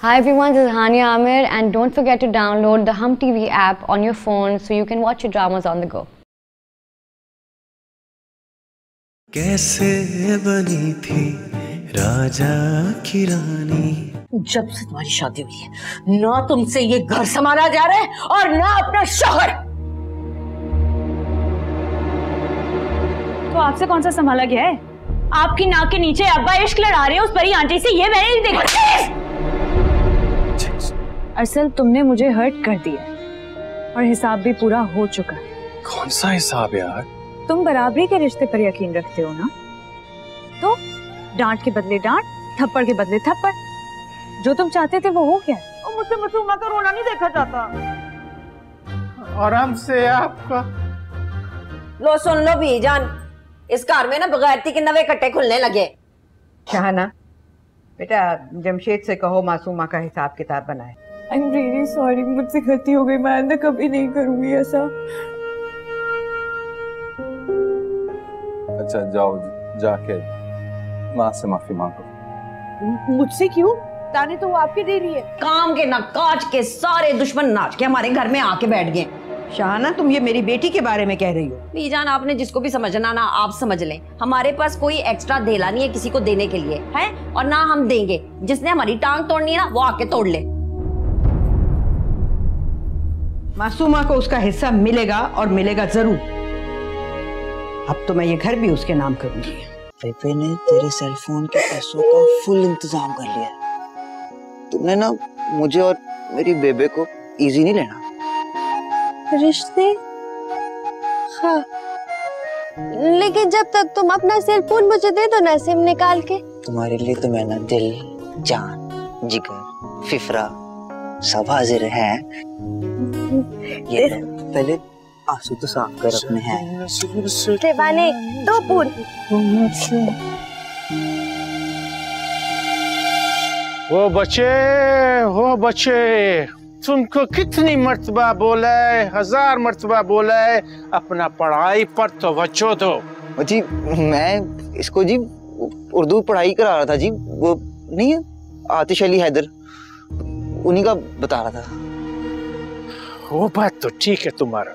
Hi everyone, this is Hania Amir and don't forget to download the Hum TV app on your phone so you can watch your dramas on the go. कैसे बनी थी राजा की रानी। जब से तुम्हारी शादी हुई है ना तुमसे ये घर संभाला जा रहा है और ना अपना शौहर। तो आपसे कौन सा संभाला गया है? आपकी नाक के नीचे अब्बा इश्क लड़ा रहे हैं उस परी आंटी से, ये मैंने नहीं देखा। असल तुमने मुझे हर्ट कर दिया और हिसाब भी पूरा हो चुका है। कौन सा हिसाब यार? तुम बराबरी के रिश्ते पर यकीन रखते हो ना, तो डांट के बदले डांट, थप्पड़ के बदले थप्पड़। जो तुम चाहते थे वो हो क्या? और मुझसे मासूमा का रोना नहीं देखा जाता। और हमसे आपका। लो सुन लो बीजान, इस कार में ना बगैरती के नवे कट्टे खुलने लगे। शाहना बेटा, जमशेद से कहो मासूमा का हिसाब किताब बनाए। I'm really sorry, मुझसे गलती हो गई, मैं आइंदा कभी नहीं करूंगी ऐसा। अच्छा जाओ, जाके माँ से माफी मांगो। मुझसे क्यों? ताने तो वो आपके दे रही है। काम के ना काज के सारे दुश्मन नाच के हमारे घर में आके बैठ गए। शाहना तुम ये मेरी बेटी के बारे में कह रही हो? बीजान आपने जिसको भी समझना ना आप समझ लें। हमारे पास कोई एक्स्ट्रा धेला नहीं है किसी को देने के लिए है, और ना हम देंगे। जिसने हमारी टांग तोड़नी है ना वो आके तोड़ ले। मासूमा को उसका हिस्सा मिलेगा और मिलेगा जरूर। अब तो मैं ये घर भी उसके नाम करूंगी। पेपे ने तेरे सेलफोन के पैसों का फुल इंतजाम कर लिया है। तुमने ना मुझे और मेरी बेबे को इजी नहीं लेना। रिश्ते? हाँ, लेकिन जब तक तुम अपना सेलफोन मुझे दे दो ना सिम निकाल के। तुम्हारे लिए तो मैं ना दिल, जान, जिगर, फिफरा सब हाजिर है। ये पहले आंसू तो साफ कर अपने हैं। देवाने दो बूंद। वो बच्चे तुमको कितनी मर्तबा बोला है, 1000 मर्तबा बोला है, अपना पढ़ाई पर तवज्जो दो। जी मैं इसको जी उर्दू पढ़ाई करा रहा था जी। वो नहीं है आतिश अली हैदर, उन्हीं का बता रहा था। वो बात तो ठीक है तुम्हारा,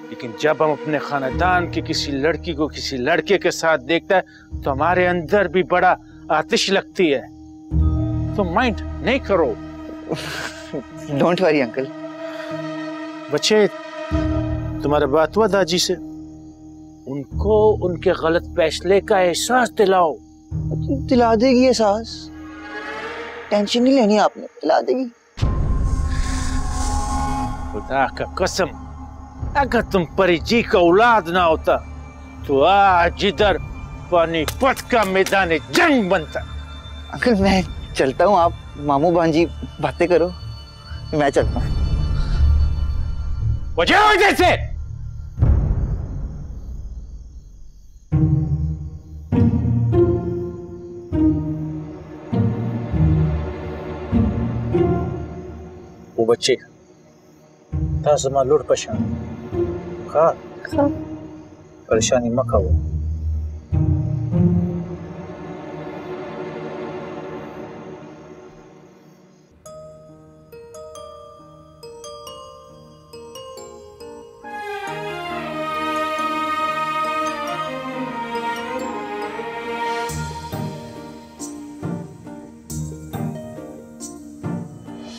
लेकिन जब हम अपने खानदान की किसी लड़की को किसी लड़के के साथ देखता है तो हमारे अंदर भी बड़ा आतिश लगती है। तो माइंड नहीं करो। Don't worry uncle. बच्चे तुम्हारा बात हुआ दादी से, उनको उनके गलत फैसले का एहसास दिलाओ। दिला देगी एहसास, टेंशन नहीं लेनी आपने, दिला देगी। खुदा का कसम, अगर तुम परिजी का औलाद ना होता तो आज इधर पानीपत का मैदान जंग बनता। अंकल मैं चलता हूँ, आप मामू भांजी बातें करो, मैं चलता हूँ। बजाओ इधर से। वो बच्चे ताज़मा लुड़ पशान खा परेशानी मत हो।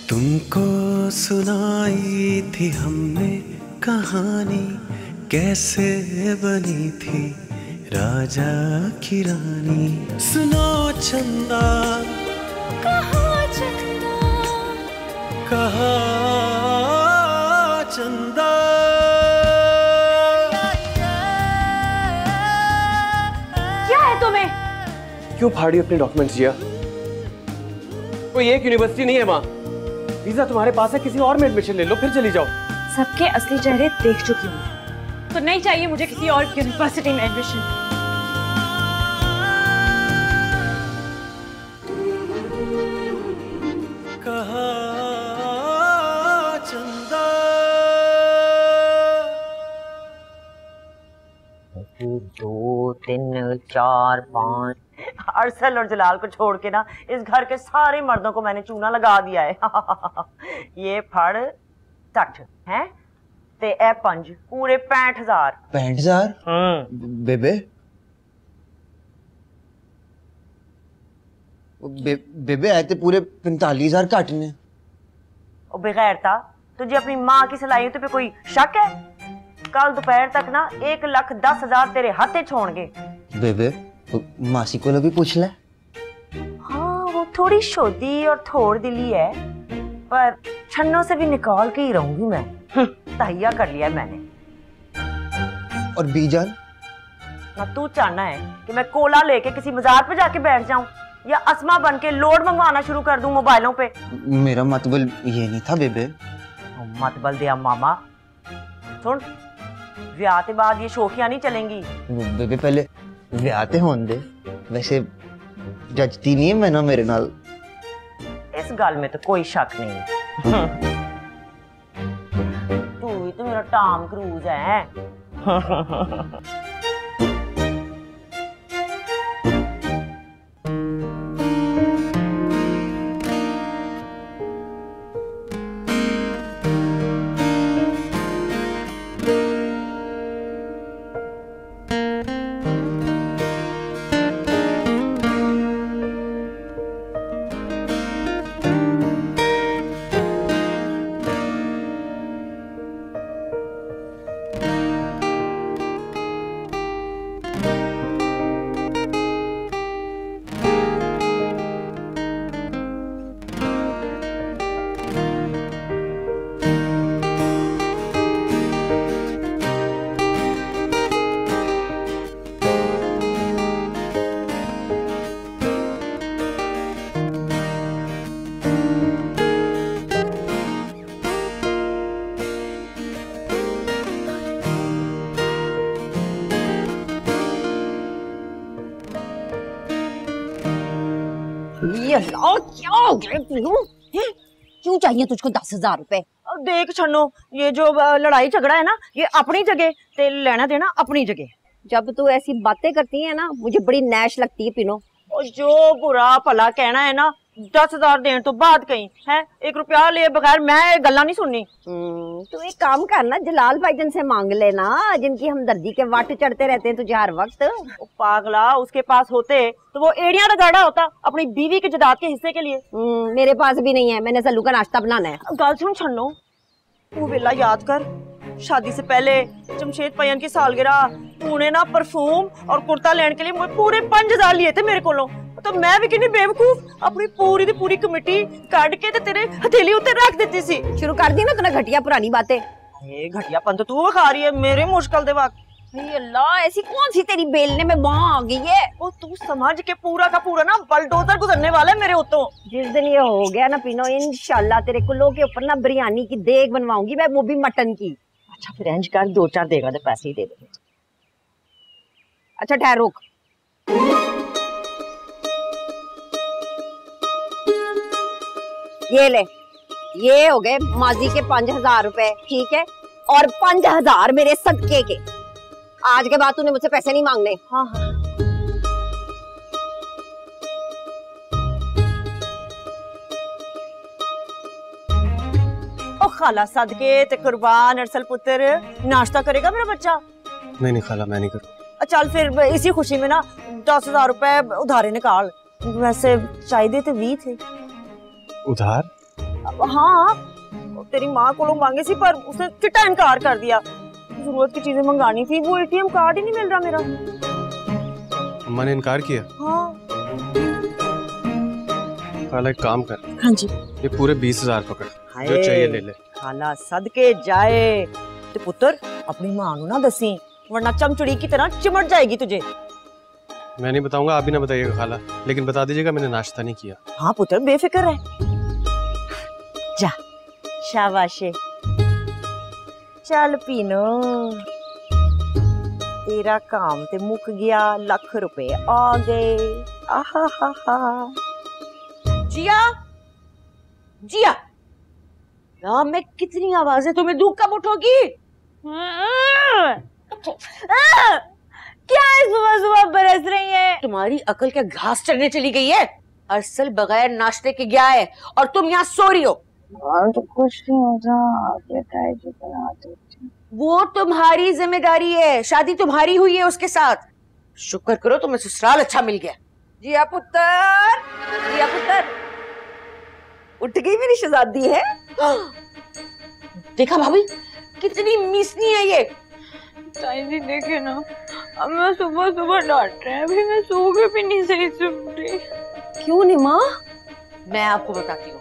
तुमको सुनाई थी हमने कहानी, कैसे बनी थी राजा की रानी। सुनो चंदा कहाँ चंदा, कहाँ चंदा। क्या है तुम्हें? क्यों फाड़ी अपने डॉक्यूमेंट्स जिया? कोई एक यूनिवर्सिटी नहीं है माँ। वीजा तुम्हारे पास है, किसी और में एडमिशन ले लो फिर चली जाओ। सबके असली चेहरे देख चुकी हूँ, तो नहीं चाहिए मुझे किसी और यूनिवर्सिटी में एडमिशन। कहाँ चंदा। 1 2 3 4 5 अरसल और जलाल को छोड़ के ना इस घर के सारे मर्दों को मैंने चूना लगा दिया है। ये फड़ तट है ते ए 5 पूरे 65,000। 65,000? बेबे बेबे आए थे पूरे 45,000 काटने। ओ बेगैरता, तुझे अपनी माँ की सलाहियतों पे कोई शक है? कल दोपहर तक ना 1,10,000 तेरे हाथे छोड़गे। बेबे मासी को भी पूछ ले। हाँ वो थोड़ी शोदी और थोड़ दिली है, पर छन्नों से भी निकाल के ही रहूंगी मैं। तहिया कर लिया है मैंने। और बीजान? ना तू चाहना है कि मैं कोला लेके किसी बाजार पे जाके बैठ जाऊं या असमा बन के लोड मंगवाना शुरू कर दूं मोबाइलों पे? मेरा मतबल ये नहीं था बेबे। मतबल दिया मामा। सुन, ब्याह के बाद ये शोखियां नहीं चलेंगी। बेबे पहले ब्याह ते होने दे। वैसे जजती नहीं है मैं ना मेरे नाल। इस गल में तो कोई शक नहीं। तू ही तो मेरा टॉम क्रूज है। क्या हो गया क्यों चाहिए तुझको 10,000 रुपए? देख छन्नो, ये जो लड़ाई झगड़ा है ना, ये अपनी जगह ते लेना देना अपनी जगह। जब तू ऐसी बातें करती है ना मुझे बड़ी नैश लगती है पिनो। और जो बुरा भला कहना है ना 10,000 देने तो बाद कहीं है, 1 रुपया ले बगैर मैं गल्ला नहीं सुननी। तू एक काम करना, जलाल भाईजान से मांग लेना, जिनकी हमदर्दी के वाट चढ़ते रहते हैं तुझे हर वक्त। पागला, उसके पास होते तो वो एड़ियां रगड़ा होता अपनी बीवी के जदाद के हिस्से के लिए। मेरे पास भी नहीं है, मैंने सल्लू का नाश्ता बनाना है। गल सुन छन्नो, तू वेला याद कर, शादी से पहले जमशेद पयन की सालगिरह तूने ना परफ्यूम और कुर्ता लेने के लिए मुझे पूरे 5,000 लिए थे मेरे कोलों। तो मैं भी कितनी बेवकूफ अपनी पूरी दी पूरी कमेटी काट के ते तेरे हथेली उत्ते रख देती सी। शुरू कर दी ना तूने घटिया पुरानी बातें। ये घटियापन तो तू खा रही है मेरे मुश्किल दे वक्त। अल्लाह, ऐसी कौन सी तेरी बेलने में मां आ गई है? ओ तू समझ के पूरा का पूरा ना बलडोजर गुजरने वाला है मेरे उत्तों। जिस दिन ये हो गया ना पिनो, इंशाल्लाह तेरे कुल्लों के ऊपर ना बिरयानी की देग बनवाऊंगी मैं, वो भी मटन की। अच्छा फिर इंज कर, 2-4 देगा तो पैसे ही दे दे। अच्छा ठहर, रुक। ये ले, ये हो गए माजी के 5,000 रुपए, ठीक है? और 5,000 मेरे सदके के। आज के बाद तूने मुझसे पैसे नहीं मांगने। हाँ हाँ। ओ खाला सदके ते कुर्बान अरसल पुत्र, नाश्ता करेगा मेरा बच्चा? नहीं खाला, मैं नहीं करूँ। चल फिर इसी खुशी में ना 10,000 रुपए उधारे निकाल। वैसे चाहिए थे 20 थे। उधार? हाँ, तेरी माँ को मांगे सी पर उसने चिट्टा इनकार कर दिया। जरूरत की चीजें मंगानी थी, वो एटीएम कार्ड ही नहीं मिल रहा मेरा। अम्मा ने इनकार किया? हाँ। खाला एक काम कर। हाँ जी। ये पूरे 20,000 पकड़, जो चाहिए ले ले। खाला सदके जाए ते पुत्र, अपनी माँ को ना दसी वरना चमचड़ी की तरह चिमट जाएगी तुझे। मैं नहीं बताऊंगा, आप भी ना बताइएगा खाला, लेकिन बता दीजिएगा मैंने नाश्ता नहीं किया। हाँ पुत्र, बेफिक्र है। जा, शाबाशे। चल पीनो, तेरा काम ते मुक गया, लाख रुपए आ गए। आहा हा हा। जिया, जिया, यार मैं कितनी आवाजें तुम्हें दूं, कब उठोगी? क्या है सुबह सुबह बरस रही है? तुम्हारी अकल क्या घास चढ़ने चली गई है? अरसल बगैर नाश्ते के गया है और तुम यहाँ सो रही हो। तो कुछ नहीं होता, वो तुम्हारी जिम्मेदारी है, शादी तुम्हारी हुई है उसके साथ। शुक्र करो तुम्हें ससुराल अच्छा मिल गया। जिया पुत्र, जिया पुत्र, उठ गई मेरी शहजादी है। देखा भाभी कितनी मिसनी है ये। ताई जी देखे ना, अब मैं सुबह सुबह डांट रहे हैं, अभी मैं सो के भी नहीं सही से उठी। क्यों नहीं माँ? मैं आपको बताती हूँ।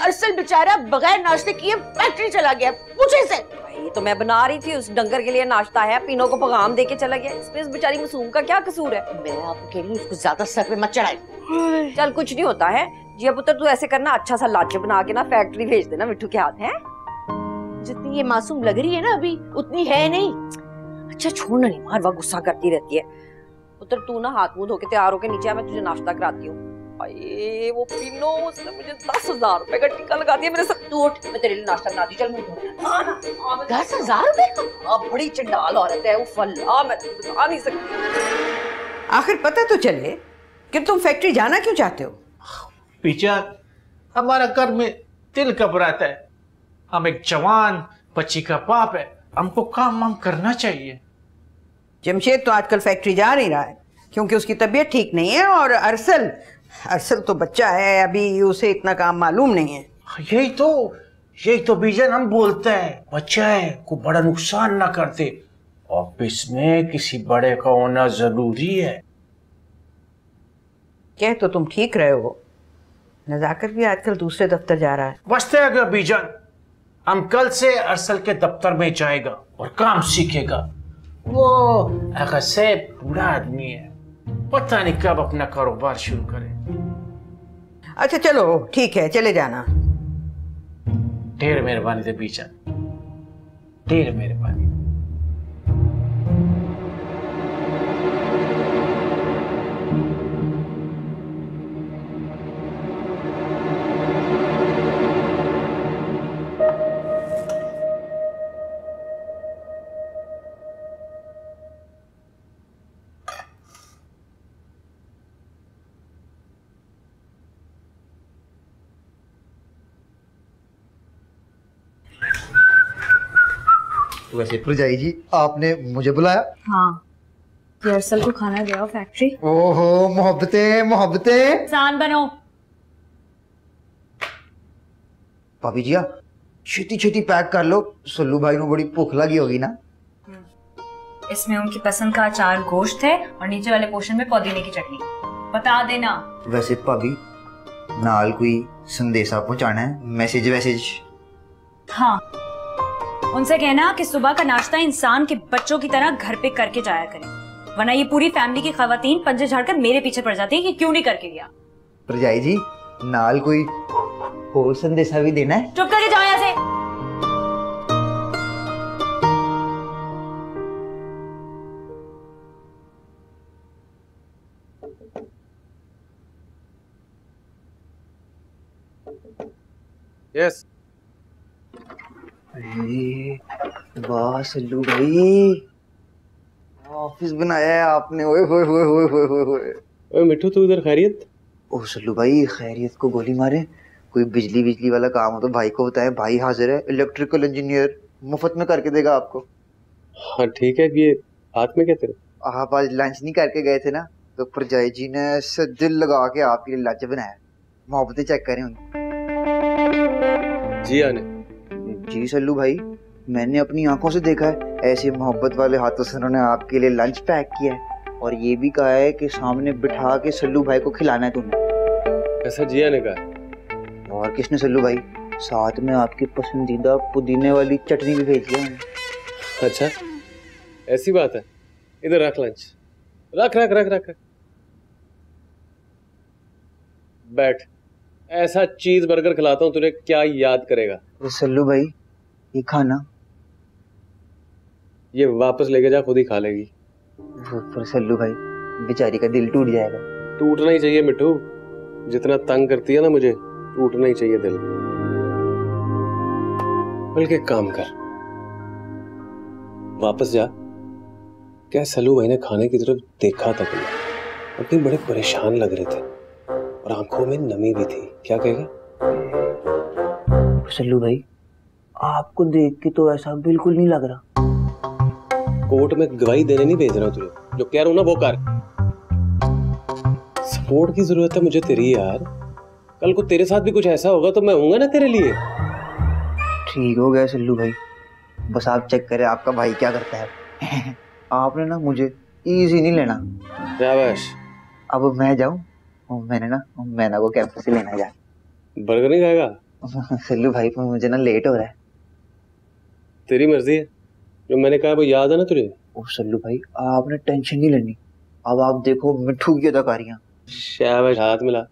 अरसल बेचारा बगैर नाश्ते किए फैक्ट्री चला गया, पूछे से। ये तो मैं बना रही थी, उस डंगर के लिए नाश्ता है, पीनो को पैगाम देके चला गया। इसमें इस बेचारी मासूम का क्या कसूर है? मैं आपको कह रही हूँ उसको ज्यादा सर पे मत चढ़ाई। चल कुछ नहीं होता है। जिया पुत्र तू ऐसे करना, अच्छा सा लाचे बना के ना फैक्ट्री भेज देना मिट्टू के हाथ है। जितनी ये मासूम लग रही है ना अभी, उतनी है नहीं। अच्छा छोड़ना नहीं, हर वक्त गुस्सा करती रहती है। पुत्र तू ना हाथ मुंह धो के तैयार होके नीचे आ, मैं तुझे नाश्ता कराती हूँ। वो पीनो उसने मुझे 10,000 रुपए का टीका लगा दिया मेरे सर। तू उठ, मैं तेरे लिए नाश्ता बनाती। चल मुंह धो। 10,000 रुपए का? बड़ी चंडाल औरत है वो, फल्ला मैं तुझे बता नहीं सकती। आखिर पता तो चले कि तुम फैक्ट्री जाना क्यों चाहते हो। पीछा हमारा घर में दिल घबराता है। हम एक जवान बच्ची का बाप है, हमको काम वाम करना चाहिए। जमशेद तो आजकल फैक्ट्री जा नहीं रहा है क्योंकि उसकी तबीयत ठीक नहीं है, और अरसल तो बच्चा है, अभी उसे इतना काम मालूम नहीं है। यही तो बीजन हम बोलते हैं, बच्चा है को बड़ा नुकसान ना करते। ऑफिस में किसी बड़े का होना जरूरी है। कह तो तुम ठीक रहे हो, नजाकत भी आजकल दूसरे दफ्तर जा रहा है। बचते है बीजन, हम कल से अरसल के दफ्तर में जाएगा और काम सीखेगा। वो अगर से बूढ़ा आदमी है, पता नहीं कब अपना कारोबार शुरू करे। अच्छा चलो ठीक है, चले जाना। ढेर मेहरबानी थे बीजन, ढेर मेहरबानी। वैसे पुरजाई जी आपने मुझे बुलाया? हाँ, ये अरसल को खाना गया फैक्ट्री। ओहो मोहब्बतें मोहब्बतें, इंसान बनो। भाभी जी छेती छेती पैक कर लो, सल्लू भाई को बड़ी भूख लगी होगी ना। इसमें उनकी पसंद का अचार गोश्त है और नीचे वाले पोर्शन में पुदीने की चटनी। बता देना। वैसे भाभी नाल कोई संदेशा पहुंचाना है, मैसेज वैसेज? हाँ, उनसे कहना कि सुबह का नाश्ता इंसान के बच्चों की तरह घर पे करके जाया करें, वरना ये पूरी फैमिली की खवातीन पंजे झाड़कर मेरे पीछे पड़ जाती है कि क्यों नहीं करके गया। पुरजाई जी नाल कोई और संदेशा भी देना है? चुप करके जाओ यहाँ से। यस। वाह सल्लू भाई, ऑफिस बनाया है आपने। ओए होए होए होए होए होए होए। ओए मिठू तू इधर खैरियत? ओह सल्लू भाई खैरियत को गोली मारे, कोई बिजली वाला काम हो तो भाई को बताएं, भाई हाजिर है, इलेक्ट्रिकल इंजीनियर, मुफ्त में करके देगा आपको। हाँ ठीक है। ये हाथ में क्या तेरे? आप आज लंच नहीं करके गए थे ना, तो पुरजाई जी ने दिल लगा के आपके लिए लंच बनाया। मोहब्बतें चेक करें उनकी। जी आने। जी सल्लू भाई, मैंने अपनी आंखों से देखा है, ऐसे मोहब्बत वाले हाथों से उन्होंने आपके लिए लंच पैक किया है, और ये भी कहा है कि सामने बिठा के सल्लू भाई को खिलाना है तुम्हें। ऐसा जिया ने कहा? और किसने सल्लू भाई? साथ में आपकी पसंदीदा पुदीने वाली चटनी भी भेज दिया। अच्छा ऐसी बात है, इधर रख लंच, रख रख रख रख, बैठ। ऐसा चीज बर्गर खिलाता हूँ, तुझे क्या याद करेगा? सल्लू भाई ये खाना, ये वापस लेके जा, खुद ही खा लेगी। पर सल्लू भाई बेचारी का दिल टूट जाएगा। टूटना ही चाहिए मिठू, जितना तंग करती है ना मुझे, टूटना ही चाहिए दिल। बल्कि काम कर, वापस जा, क्या सल्लू भाई ने खाने की तरफ देखा तक नहीं, अपनी बड़े परेशान लग रहे थे और आंखों में नमी भी थी। क्या कहेगा? सल्लू भाई आपको देख के तो ऐसा बिल्कुल नहीं लग रहा। कोर्ट में गवाही देने नहीं भेज रहा हूँ तुझे, जो कह रहा हूँ ना वो कर। सपोर्ट की जरूरत है मुझे तेरी यार। कल को तेरे साथ भी कुछ ऐसा होगा तो मैं हूँगा ना तेरे लिए। ठीक हो गया सल्लू भाई, बस आप चेक करें आपका भाई क्या करता है। आपने ना मुझे इजी नहीं लेना। शाबाश। अब मैं जाऊं, मैंने ना मैना को कैंपस से लेना जा। बर्गर नहीं खाएगा? सल्लू भाई मुझे ना लेट हो रहा है। तेरी मर्जी है, जो मैंने कहा वो याद है ना तुझे? ओ सल्लू भाई आपने टेंशन नहीं लेनी। अब आप देखो मिठू की अदाकारियां। शाबाश, हाथ मिला।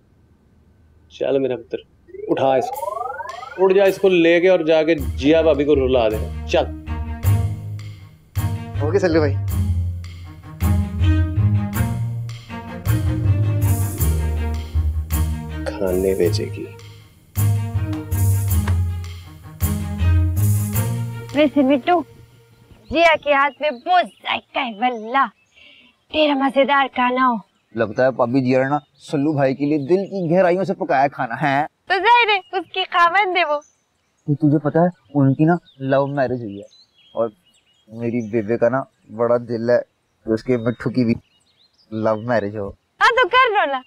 चल मेरा पुत्र, उठा इसको, उठ जा, इसको लेके और जाके जिया भाभी को रुला दे। चल। ओके सल्लू भाई। खाने भेजेगी। वैसे मिट्टू, जिया के हाथ में बहुत जायका है वल्ला, तेरा मजेदार खाना हो। लगता है भाभी जी ना सल्लू भाई के लिए दिल की गहराइयों से पकाया खाना है। तो जाहिर है उसकी खामन दे वो। तो तुझे पता है उनकी ना लव मैरिज हुई है और मेरी बेबे का ना बड़ा दिल है तो उसके मिट्ठू की भी लव मैरिज हो। हाँ तो कर लो ना।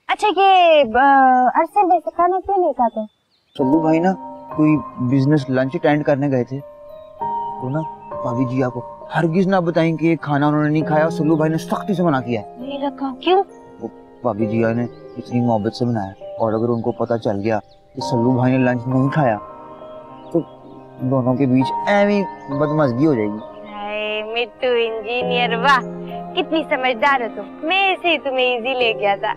अच्छा ये अरसल में खाना क्यों नहीं खाते? सल्लू भाई ना कोई बिजनेस लंच अटेंड करने गए थे तो ना भाभी जी आपको हरगिज ना बताएं कि ये खाना उन्होंने नहीं खाया। सल्लू भाई ने सख्ती से मना किया है। नहीं लगा क्यों? भाभी जी ने इतनी मोहब्बत से बनाया और अगर उनको पता चल गया कि सल्लू भाई ने लंच नहीं खाया तो दोनों के बीच ऐवी बदमज़गी हो जाएगी। मिट्टू इंजीनियर, वाह कितनी समझदार हो तुम। मैं ऐसे ही तुम्हें इजी ले गया था।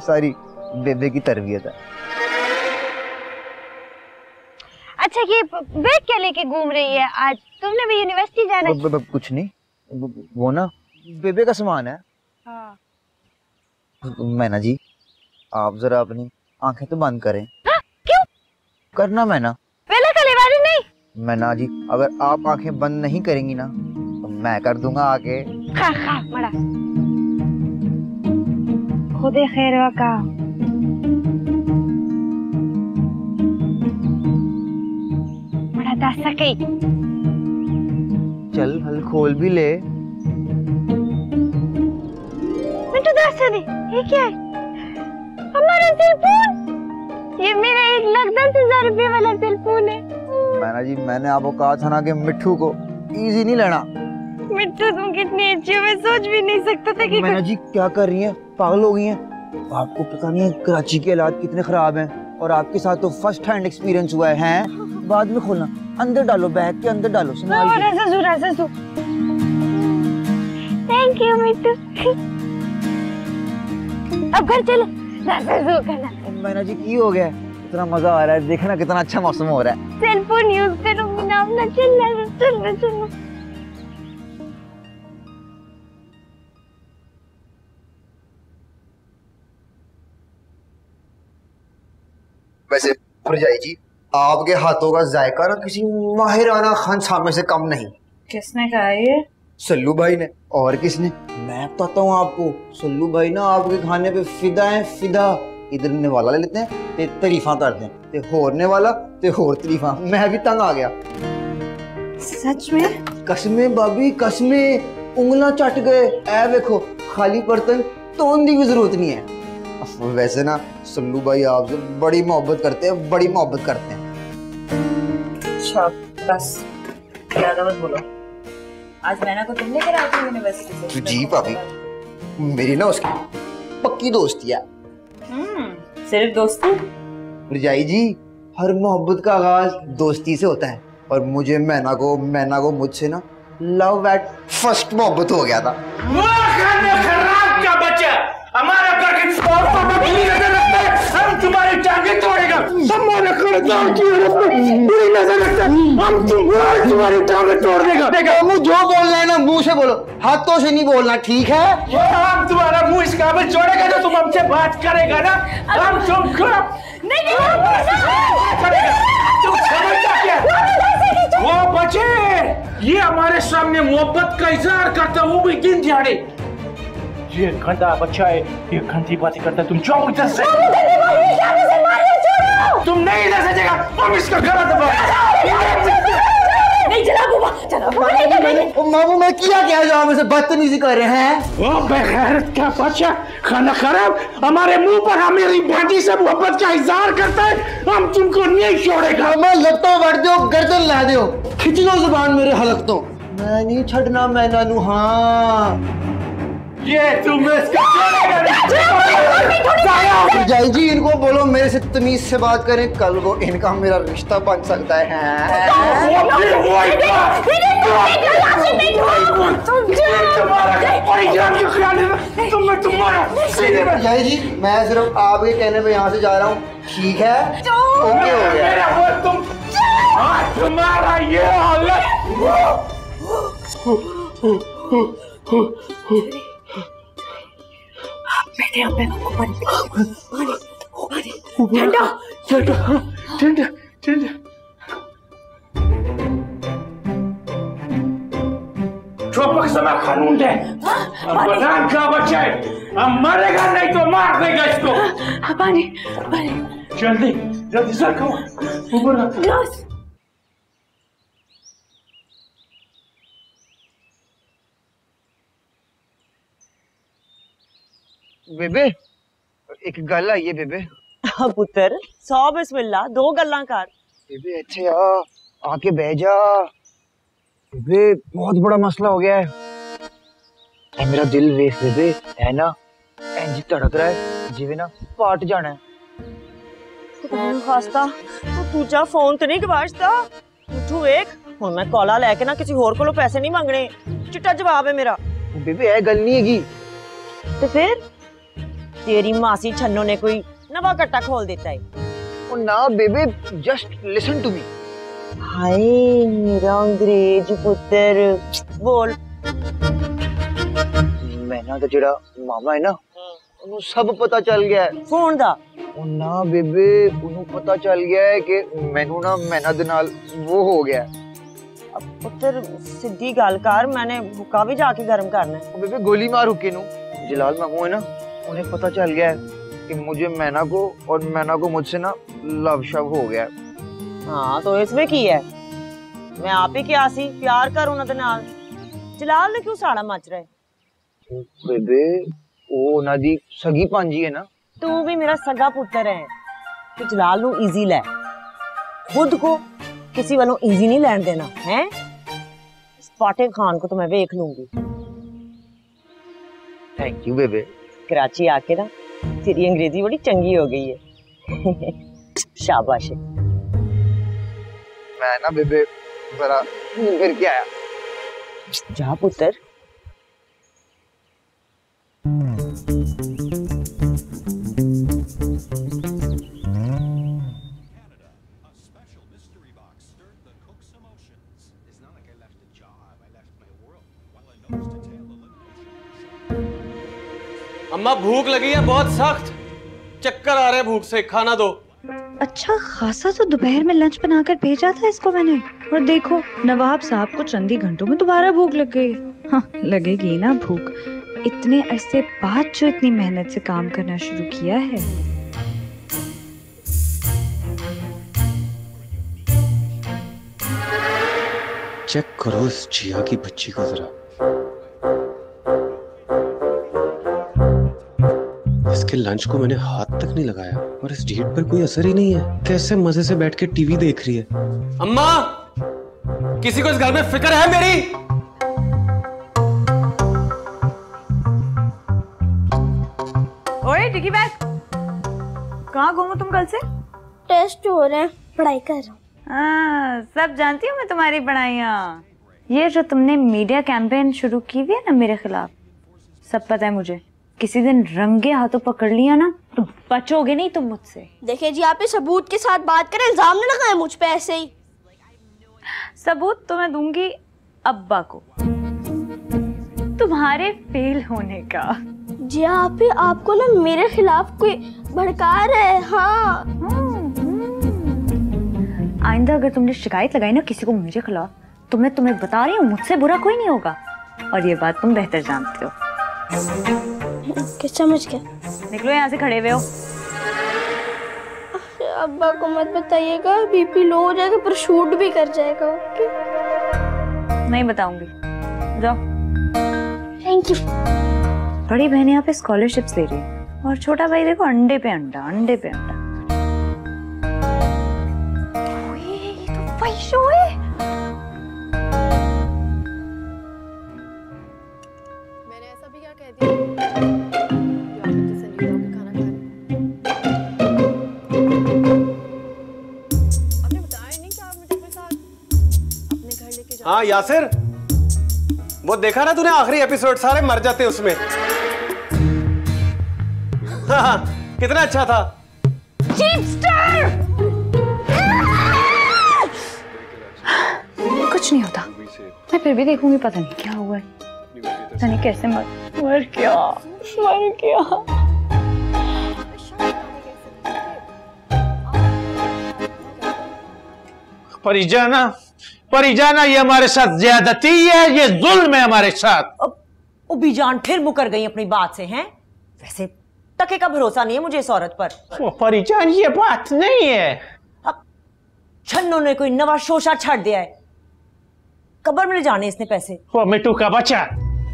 सारी बेबे की तरबियत है। अच्छा ये बैग क्या लेके घूम रही है आज? तुमने भी यूनिवर्सिटी जाना है? कुछ नहीं, वो ना बेबे का सामान है। हाँ। मैना जी आप जरा अपनी आंखें तो बंद करें। हाँ? क्यों? करना मैना। पहले कलेवारी नहीं। मैना जी अगर आप आंखें बंद नहीं करेंगी ना तो मैं कर दूंगा आके। खा खा मरा खुदे खैर का। मरा दस सके। चल हल खोल भी ले। मिट्टू दस दे, ये क्या है? हमारा सेलफोन। ये मेरा 1,10,000 रुपए वाला सेलफोन है। मैना जी मैंने आपको कहा था ना कि मिट्ठू को इजी नहीं लेना। मिट्टू तुम कितनी अच्छी हो, मैं सोच भी नहीं सकता था कि। मैना जी क्या कर रही हैं? पागल हो गई हैं? आपको पता नहीं है कराची के हालात कितने खराब हैं और आपके साथ तो फर्स्ट हैंड एक्सपीरियंस हुआ है। बाद में खोलना, अंदर डालो, बैग के अंदर डालो। थैंक यू मिट्टू। अब घर चलो। मैना जी की हो गया? इतना मजा आ रहा है, देखना कितना अच्छा मौसम हो रहा है। सेलफोन यूज करूंगी ना अपना। चलना। वैसे फरजाई जी आपके हाथों का जायका ना किसी माहिराना खान सामे से कम नहीं। किसने कहा ये? सल्लू भाई ने। और किसने? मैं बताता हूँ आपको। सल्लू भाई ना आपके खाने पे फिदा है, फिदा। इधर निवाला ले लेते हैं ते तारीफा करते हैं, ते होरने वाला ते होर तारीफा। मैं भी तंग आ गया सच में। कसमें भाभी कसमें, उंगला चट गए। ऐ देखो खाली बर्तन तोड़ने की भी जरूरत नहीं है। वैसे ना सल्लू भाई आपसे बड़ी मोहब्बत करते हैं, बड़ी मोहब्बत करते हैं। अच्छा बस ज्यादा मत बोलो। आज मैना को तुम लेकर आए थे यूनिवर्सिटी से? जी भाभी मेरी ना उसकी पक्की दोस्ती है। सिर्फ दोस्ती? रजाई जी हर मोहब्बत का आगाज दोस्ती से होता है और मुझे मैना को मुझसे ना लव एट फर्स्ट मोहब्बत हो गया था। खराब का बच्चा हमारा घर के बुरी नजर रखता है, हम तुम्हारी टांगें तोड़ेगा। हमारा खानदान की बुरी नजर रखता है, हम तुम्हारी टांगें तोड़ देगा। जो बोलना है ना मुंह से बोलो, हाथों से नहीं बोलना, ठीक है? हम तुम्हारा मुंह इस काबिल छोड़ेगा जो तुम हमसे बात करेगा ना। हम तुमको नहीं करेगा। तुम समझता क्या? वो बच्चे ये हमारे सामने मोहब्बत का इजहार करता, वो भी दिन दिहाड़े। ये गंदा बच्चा है, ये गंदी बातें करता है। तुम जाओ इधर से। तुम नहीं इधर से जाएगा, हम इसका गला दबाएंगे। नहीं चला बुआ, चला बुआ, नहीं मामू मैं किया क्या जो आप ऐसे बदतमीजी कर रहे हैं? ओ बेगैरत का बच्चा, खाना खराब, हमारे मुंह पर हमारी बेटी से मोहब्बत का इजहार करता है, हम तुमको नहीं छोड़ेगा। मैं लगता हूँ बढ़ दो, गर्दन ला दो, खिंच लो जुबान मेरे हलक तो। मैं नहीं छड़ना, मैं नानू। हाँ ये तुम इसका जय जी, इनको बोलो मेरे से तमीज से बात करें, कल को इनका मेरा रिश्ता बन सकता है। जय जी, मैं सिर्फ आपके कहने पे यहाँ से जा रहा हूँ, ठीक है? ओके हो गया। तुम्हारा ये हालत। बैठे आप, पानी ठंडा ठंडा ठंडा ठंडा। चौपक समा कानून है, बदान का बच्चा है, हम मरेगा नहीं तो मार देगा इसको। पानी पानी जल्दी जल्दी सर खाओ, ऊपर रख ग्लास। बेबे एक गल आई है बेबे। हाँ पुत्र, 100 बिस्मिल्लाह, 2 गल्लां कर। बेबे अच्छे आके बह जा। बेबे बहुत बड़ा मसला हो गया है। मेरा दिल वेख बेबे है ना, इंज धड़क रहा है जिवे ना पाट जाना है। खास्ता तू जा फोन तो नहीं गवाचदा। तू वेख हुण मैं कॉला लेके ना किसी होर कोलों पैसे नहीं मंगने, चिट्टा जवाब है मेरा। बेबे ये गल नहीं हैगी। तो फिर तेरी मासी छन्नो ने कोई नवा कट्टा खोल देता है। ओ ना बेबे, जस्ट लिसन टू मी। हाय मेरा अंग्रेज पुत्र, बोल। मैना तो जेड़ा मामा है ना, उन्हें सब पता चल गया है। फोन दा? ओ ना बेबे, उन्हें पता चल गया है कि मैनू ना मैना दे नाल वो हो गया। अब पुत्र सीधी गल कर, मैंने हुक्का भी जाके गर्म करना है। बेबे गोली मार हुक्के नू। जलाल मामू है ना, उन्हें पता चल गया है कि मुझे मैना को और मैना को मुझसे ना लव शव हो गया। हाँ तो इसमें की है, मैं आप ही क्या सी प्यार कर उन्हां दे नाल। जलाल ने क्यों साड़ा मच रहा है? बेबे वो उन्हां दी सगी भांजी है ना। तू भी मेरा सगा पुत्र है, तो जलाल नू इजी ले, खुद को किसी वालों इजी नहीं लैन देना है। स्पाटे खान को तो मैं वेख लूंगी। थैंक यू बेबे। कराची आके ना तेरी अंग्रेजी बड़ी चंगी हो गई है। शाबाश है। मैं ना बेबे जरा फिर क्या आया। जा पुत्र। अम्मा भूख लगी है बहुत सख्त, चक्कर आ रहे हैं भूख से, खाना दो। अच्छा खासा तो दोपहर में लंच बनाकर भेजा था इसको मैंने, और देखो नवाब साहब को चंद ही घंटों में दोबारा भूख लग गई। हाँ लगेगी ना भूख, इतने अरसे बाद जो इतनी मेहनत से काम करना शुरू किया है। चेक करो इस जिया की बच्ची को जरा, इसके लंच को मैंने हाथ तक नहीं लगाया और इस डेट पर कोई असर ही नहीं है। कैसे मजे से बैठ के टीवी देख रही है। अम्मा, किसी को इस घर में फिक्र है मेरी? ओए टिकी बैग, कहाँ घूमो तुम कल से? टेस्ट हो रहे हैं, पढ़ाई कर रहा हूँ। हाँ सब जानती हूँ मैं तुम्हारी पढ़ाइयाँ। ये जो तुमने मीडिया कैंपेन शुरू की हुई है ना मेरे खिलाफ, सब पता है मुझे। किसी दिन रंगे हाथों पकड़ लिया ना तो बचोगे नहीं तुम मुझसे। देखिए जी, आप सबूत के साथ बात करें, इल्जाम न लगाए मुझ पे ऐसे ही। सबूत तो मैं दूंगी अब्बा को तुम्हारे फेल होने का। जी आप ही, आपको ना मेरे खिलाफ कोई भड़का रहा है। हाँ आइंदा अगर तुमने शिकायत लगाई ना किसी को मेरे खिलाफ, तो मैं तुम्हें बता रही हूँ, मुझसे बुरा कोई नहीं होगा, और ये बात तुम बेहतर जानते हो। समझ गया। निकलो यहाँ से, खड़े हुए हो। अब्बा को मत बताइएगा, बीपी लो हो जाएगा पर शूट भी कर जाएगा। ओके? नहीं बताऊंगी, जाओ। Thank you. बड़ी बहन यहाँ पे स्कॉलरशिप्स दे रही है और छोटा भाई देखो अंडे पे अंडा, अंडे पे अंडा। ये तो वही शो है। मैंने ऐसा भी क्या कह दिया? हाँ यासिर, वो देखा ना तूने आखिरी एपिसोड, सारे मर जाते उसमें। हाँ, कितना अच्छा था। कुछ नहीं होता, मैं फिर भी देखूंगी। पता नहीं क्या हुआ है, पता नहीं कैसे मर गया। परिजाना, ये हमारे साथ ज्यादती है, ये जुल्म है हमारे साथ। अब बीजान फिर मुकर गई अपनी बात से हैं। वैसे टके का भरोसा नहीं है मुझे इस औरत पर। वो परिजान, ये बात नहीं है। अब छन्नों ने कोई नवा शोशा छाड़ दिया है, कब्र में ले जाने इसने पैसे। वो मिट्टू का बच्चा,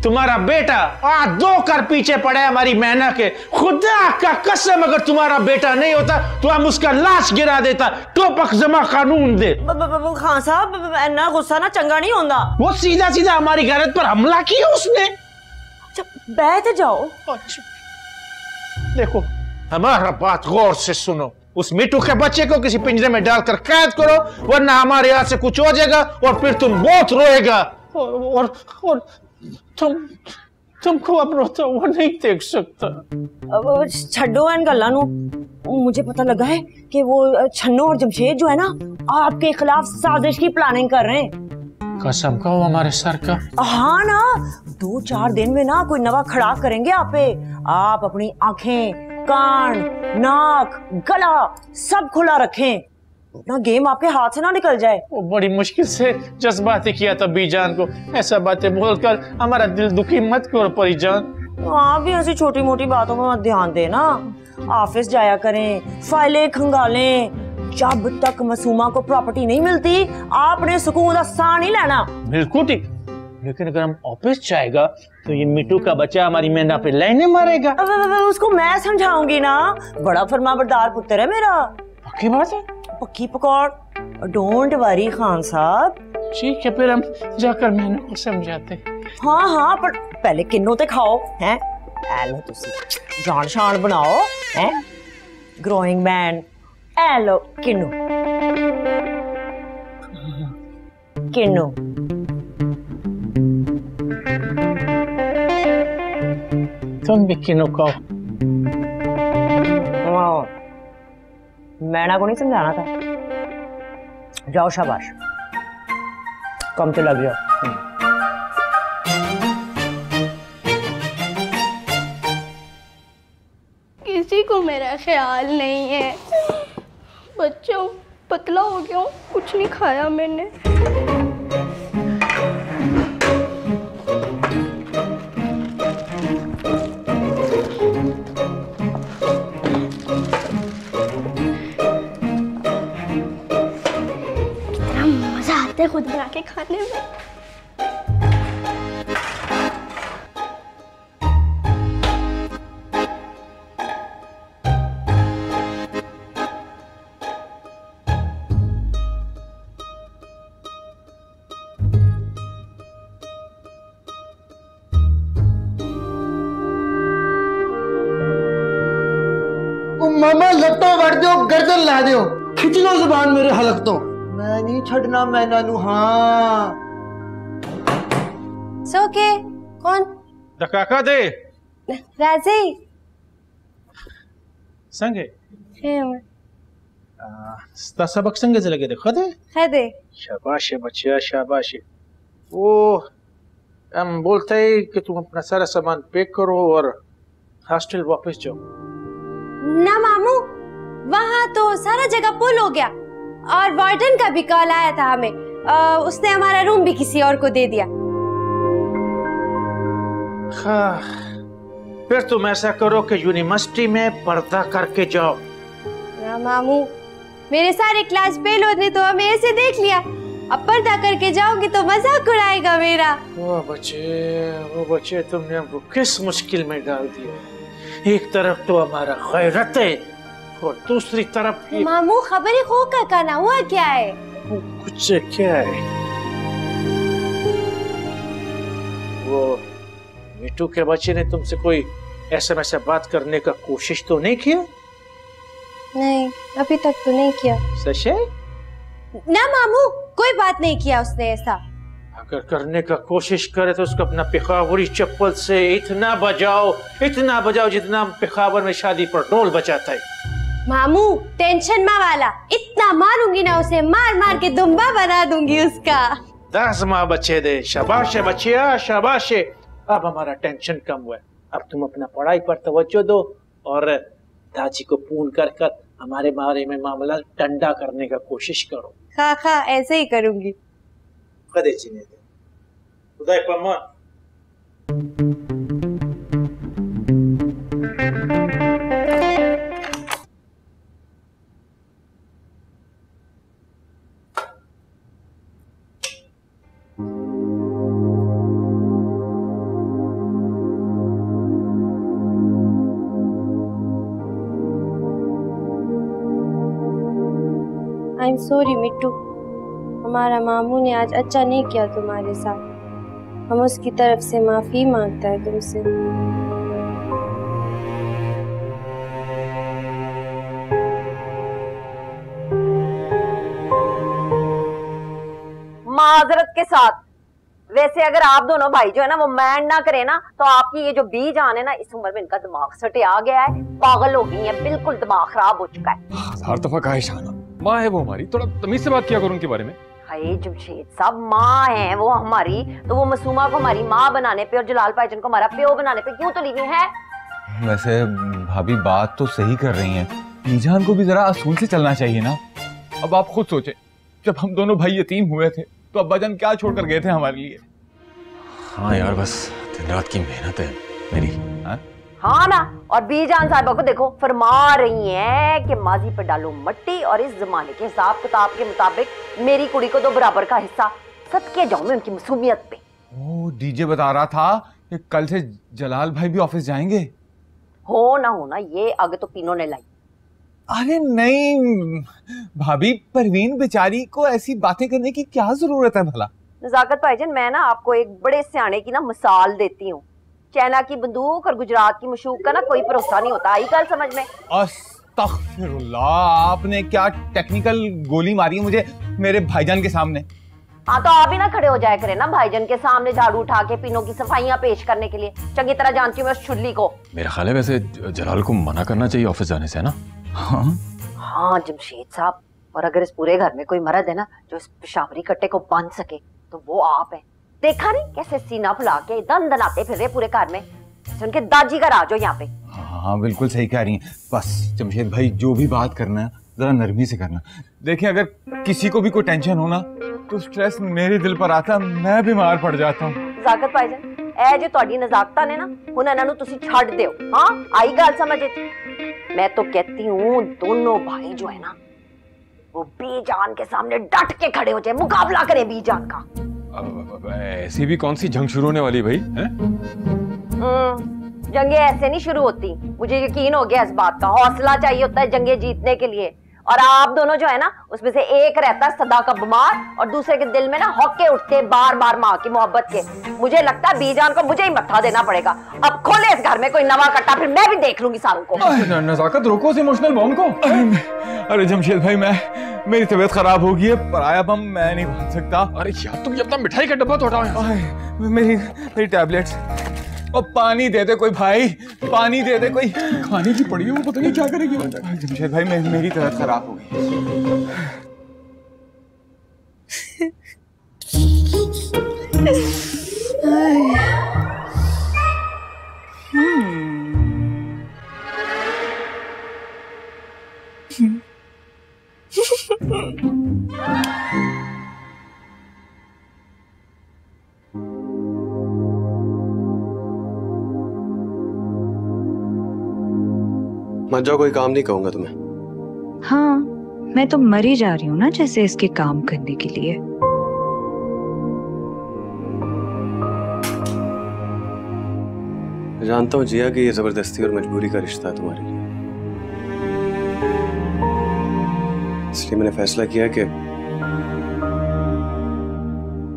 तुम्हारा बेटा आज 2 कर पीछे पड़ा है हमारी मैना के। खुदा का कसम, अगर तुम्हारा बेटा नहीं होता तो हम उसका लाश गिरा देता। टोपक जमा कानून दे। खान साहब, ना गुस्सा ना चंगा नहीं होता। वो सीधा सीधा हमारी गैरत पर हमला किया उसने। बैठ जाओ। देखो, हमारा बात गौर से सुनो। उस मिट्टू के बच्चे को किसी पिंजरे में डालकर कैद करो, वरना हमारे हाथ से कुछ हो जाएगा और फिर तुम बहुत रोएगा। और तुमको अब रोता वो नहीं देख सकता। छड्डो इन गल्लां नू। मुझे पता लगा है कि वो छन्नो और जमशेद जो है ना, आपके खिलाफ साजिश की प्लानिंग कर रहे हैं। कसम का वो हमारे सर का। हाँ ना, 2-4 दिन में ना कोई नवा खड़ा करेंगे आप पे। आप अपनी आंखें, कान, नाक, गला सब खुला रखें, ना गेम आपके हाथ से ना निकल जाए। वो बड़ी मुश्किल से जज्बाती किया था बीजान को। ऐसा बातें बोलकर हमारा दिल दुखी मत करो परिजान। हाँ, भी ऐसी छोटी मोटी बातों पर ध्यान देना। ऑफिस जाया करें, फाइलें खंगालें। जब तक मासूमा को प्रॉपर्टी नहीं मिलती, आपने सुकून का साह नहीं लेना। बिल्कुल ठीक, लेकिन अगर हम ऑफिस जाएगा तो ये मिट्टू का बच्चा हमारी मेहनत पे लाइने मारेगा। उसको मैं समझाऊंगी ना, बड़ा फरमाबरदार पुत्र है मेरा। पक्की बात है? पक्की पकौड़। डोंट वरी खान साहब। ठीक है, फिर हम जाकर मेनू को समझाते। हाँ, पर पहले किन्नों ते खाओ हैं। एलो तुसी जान शान बनाओ हैं, ग्रोइंग मैन। एलो किन्नू किन्नू। तुम भी किन्नू खाओ। मैना को नहीं समझाना था। जाओ, शाबाश, कम तो लग जाओ। किसी को मेरा ख्याल नहीं है। बच्चों, पतला हो गया हूँ, कुछ नहीं खाया मैंने। मजा आता है खुद बना के खाने में। मामा लट्टो वड़ दो, गर्दन ला दो, खिंच लो जुबान मेरे हलक तो। मैं नहीं छड़ना मैना नू। हाँ के कौन दकाका दे राजी संगे है स्ता सबक संगे से लगे देखो दे। शाबाश है बच्चा, शाबाश है। वो हम बोलते हैं कि तुम अपना सारा सामान पैक करो और हॉस्टल वापस जाओ। ना मामू, वहाँ तो सारा जगह पुल हो गया और वार्डन का भी कॉल आया था हमें। उसने हमारा रूम भी किसी और को दे दिया। हाँ, फिर तुम ऐसा करो कि यूनिवर्सिटी में पर्दा करके जाओ। ना मामू, मेरे सारे क्लास फेल होते तो हमें ऐसे देख लिया, अब पर्दा करके जाओगी तो मजाक उड़ाएगा मेरा। वो बच्चे तुमने हमको किस मुश्किल में डाल दिया। एक तरफ तो हमारा गैरत है और दूसरी तरफ ये मामू खबर खो का कहना हुआ क्या है? कुछ क्या है? वो मिट्टू के बच्चे ने तुमसे कोई ऐसा वैसा बात करने का कोशिश तो नहीं किया? नहीं, अभी तक तो नहीं किया। सच है? ना मामू, कोई बात नहीं किया उसने ऐसा। अगर करने का कोशिश करे तो उसको अपना पिखावरी चप्पल से इतना बजाओ जितना पिखावर में शादी पर ढोल बजाता है। मामू टेंशन मा वाला, इतना मारूंगी ना उसे, मार मार के दुम्बा बना दूंगी उसका। 10 माँ बच्चे दे। शाबाश है बच्चिया, शाबाश है। अब हमारा टेंशन कम हुआ है। अब तुम अपना पढ़ाई पर तवज्जो दो और दादी को फोन कर हमारे बारे में मामला ठंडा करने का कोशिश करो। खा ऐसे ही करूंगी। खुदा पम्मा। आई एम सॉरी मिट्टू, हमारा मामू ने आज अच्छा नहीं किया तुम्हारे साथ। हम उसकी तरफ से माफी मांगता है तुमसे। माजरत के साथ। वैसे अगर आप दोनों भाई जो है ना वो मैंड ना करे ना तो आपकी ये जो बीज आने ना, इस उम्र में इनका दिमाग सटे आ गया है, पागल हो गई है, बिल्कुल दिमाग खराब हो चुका है। 1000 दफा कहा है शाना, माँ है वो हमारी, थोड़ा तमीज से बात किया करो उनके बारे में। हाय जमशेद साहब, माँ है वो हमारी, तो वो मासूमा को हमारी माँ बनाने पे और जलाल भाईजान को हमारा प्यो बनाने पे क्यों तुली हुई है? वैसे भाभी बात तो सही कर रही हैं, बीजान को भी जरा असूल से चलना चाहिए ना। अब आप खुद सोचे, जब हम दोनों भाई यतीम हुए थे तो अब्बाजान क्या छोड़कर गए थे हमारे लिए। हाँ यार, बस दिन रात की मेहनत है मेरी। हाँ ना, और बीजान साहिबा को देखो फरमा रही हैं कि माजी पे डालो मट्टी और इस जमाने के हिसाब किताब के मुताबिक मेरी कुड़ी को दो बराबर का हिस्सा। सदके जाऊं मैं उनकी मासूमियत पे। ओ डीजे बता रहा था कि कल से जलाल भाई भी ऑफिस जाएंगे। हो ना ये आगे तो पीनों ने लाई। अरे नहीं भाभी, परवीन बेचारी को ऐसी बातें करने की क्या जरूरत है भला। नजाकत भाईजान, मैं ना आपको एक बड़े सियाने की ना मिसाल देती हूँ। चाइना की बंदूक और गुजरात की मशूक का ना कोई भरोसा नहीं होता। आई कल समझ में? अस्तगफिरुल्लाह, आपने क्या टेक्निकल गोली मारी है मुझे मेरे भाईजान के सामने। हाँ तो आप ही ना खड़े हो जाए करें ना भाईजान के सामने झाड़ू उठा के पीनों की सफाइयाँ पेश करने के लिए। चंगी तरह जानती हूँ मैं उस छुल्ली को। मेरा ख्याल है वैसे जलाल को मना करना चाहिए ऑफिस जाने से, है ना? हाँ जमशेद साहब, और अगर इस पूरे घर में कोई मर्द है ना जो इस पेशावरी कट्टे को बांध सके तो वो आप है। देखा नहीं कैसे सीना फुला के दन दनाते फिर रहे पूरे घर में, उनके दाजी का राज हो यहाँ पे। हाँ बिल्कुल सही कह रही हैं। बस जमशेद भाई, जो भी बात करना है जरा नरमी से करना। देखिए, अगर किसी को भी कोई टेंशन हो ना तो स्ट्रेस मेरे दिल पर आता, मैं बीमार पड़ जाता हूँ। नजाकत भाईजान, ए जो ਤੁਹਾਡੀ नजाकता ने ना हुन ਇਹਨਾਂ ਨੂੰ ਤੁਸੀਂ ਛੱਡ ਦਿਓ। हाँ आई गल समझ। मैं तो कहती हूँ दोनों भाई जो है ना वो बीजान के सामने डट के खड़े हो जाए, मुकाबला करें बीजान का। ऐसी भी कौन सी जंग शुरू होने वाली भाई है? जंगे ऐसे नहीं शुरू होती, मुझे यकीन हो गया इस बात का। हौसला चाहिए होता है जंगे जीतने के लिए, और आप दोनों जो है ना उसमें से एक रहता है सदा का बीमार और दूसरे के दिल में ना हौके उठते बार बार माँ की मोहब्बत के। मुझे लगता है बीजान को मुझे ही मत्था देना पड़ेगा। अब खोले इस घर में कोई नवा कट्टा, फिर मैं भी देख लूंगी सारों को। नजाकत रोको उस इमोशनल बॉम्ब को। अरे जमशेद भाई, मेरी तबीयत खराब हो गई है, पराया बम मैं नहीं बांध सकता। अरे यार तुम ये अपना मिठाई का डब्बा तो हटाओ। मेरी टैबलेट्स और पानी दे दे कोई भाई, पानी दे दे कोई। खाने की पड़ी है वो, पता नहीं क्या करेगी। जमशेद भाई, मेरी तबीयत खराब हो गई। मत जाओ, कोई काम नहीं कहूंगा तुम्हें। हाँ, मैं तो मरी जा रही हूँ ना जैसे इसके काम करने के लिए। जानता हूँ जिया कि ये जबरदस्ती और मजबूरी का रिश्ता है तुम्हारे लिए, इसलिए मैंने फैसला किया कि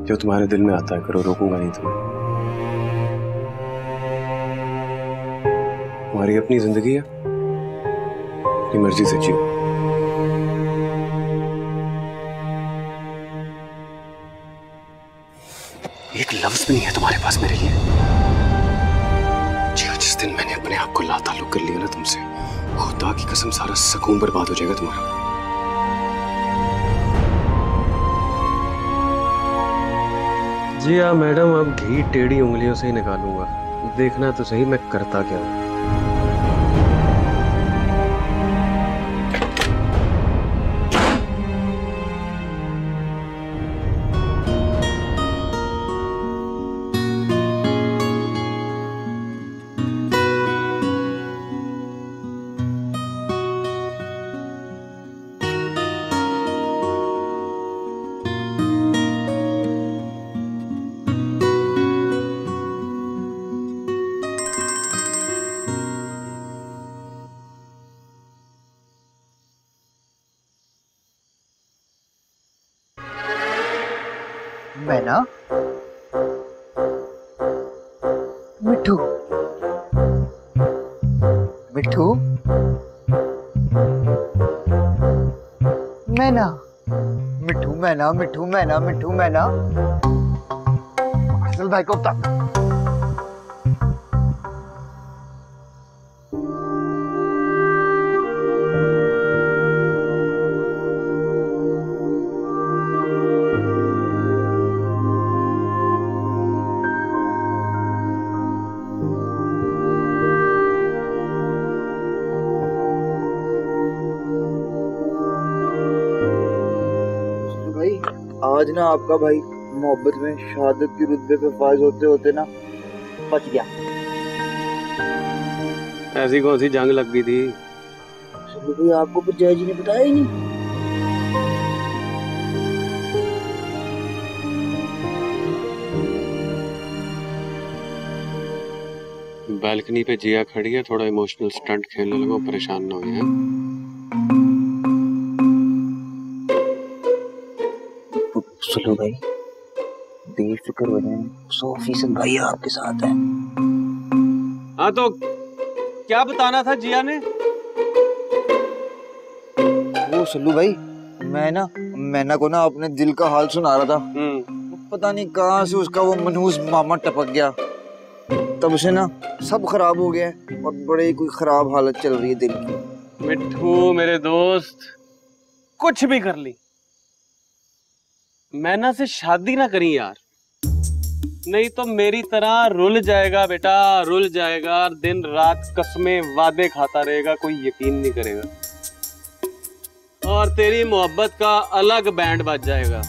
जो तुम्हारे दिल में आता है करो, रोकूंगा नहीं तुम्हें। तुम्हारी अपनी जिंदगी है, अपनी मर्जी से जियो। एक लफ्ज भी नहीं है तुम्हारे पास मेरे लिए। जिस दिन मैंने अपने आप को लाताल्लुक कर लिया ना तुमसे, खुदा की कसम सारा सुकून बर्बाद हो जाएगा तुम्हारा। जी हाँ मैडम, अब घी टेढ़ी उंगलियों से ही निकालूंगा, देखना तो सही मैं करता क्या हूँ। मैना, मिठू, मिठू, मैना, मिठू, मैना, मिठू, मैना, मिठू, मैना। असल भाई को तक आज ना आपका भाई मोहब्बत में शहादत की रुतबे पे फाइज होते होते ना बच गया। ऐसी कौन सी जंग लग गई थी? भाई आपको कुछ जय जी ने बताया ही नहीं। बालकनी पे जिया खड़ी है, थोड़ा इमोशनल स्टंट खेलने लगा, परेशान ना हुई है। सुनो भाई, बेफिक्र हो जाए, 100% भाई आपके साथ है। हाँ तो क्या बताना था जिया ने? वो सल्लू भाई, मैना को ना अपने दिल का हाल सुना रहा था। पता नहीं कहाँ से उसका वो मनहूस मामा टपक गया, तब से ना सब खराब हो गया और बड़े कोई खराब हालत चल रही है दिल की। मिठू मेरे दोस्त, कुछ भी कर ली, मैना से शादी ना करी यार, नहीं तो मेरी तरह रुल जाएगा बेटा, रुल जाएगा। दिन रात कसमें वादे खाता रहेगा, कोई यकीन नहीं करेगा, और तेरी मोहब्बत का अलग बैंड बज जाएगा।